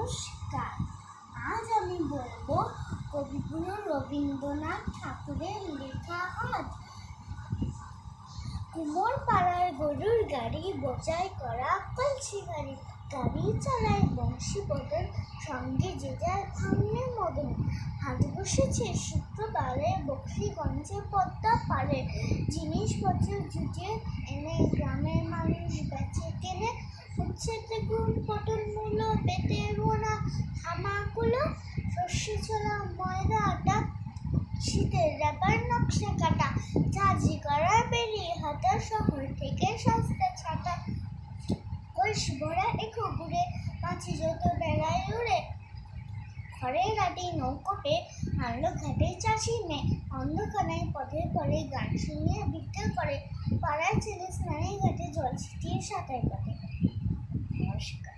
নমস্কার। আজ আমি বলবো কবিগুরু রবীন্দ্রনাথ ঠাকুরের লেখা আজ। কুমোর পাড়ার গরুর গাড়ি বোঝাই করা কলসি গাড়ি, গাড়ি চালায় বংশীবদন, সঙ্গে যে যায় ভাঙনে মদন। হাট বসেছে শুক্রবারে বকশীগঞ্জে পদ্মা পারে, জিনিসপত্র জুটিয়ে এনে গ্রামের মানুষ বেচে কেনে। উচ্ছে বেগুন পটল মূলো পেটে বোনা থামাগুলো, সর্ষে ছোলা ময়দা আটা, শীতের রাবার নকশা কাটা, ঝাঁঝি করা বেরিয়ে হাটা, শহর থেকে সস্তা ছাতা। কলসি ভরা এখো ঘুরে মাছি যত বেড়ায় উড়ে, ঘরে ঘাটে নৌকোটে আনলো ঘাটে চাষি মেয়ে, অন্ধকারায় পথে পরে গান শুনিয়ে ভিক্ষা করে, পাড়ার ছেলে স্নানে ঘাটে জল ছিটিয়ে সাঁতার কাটে। নমস্কার।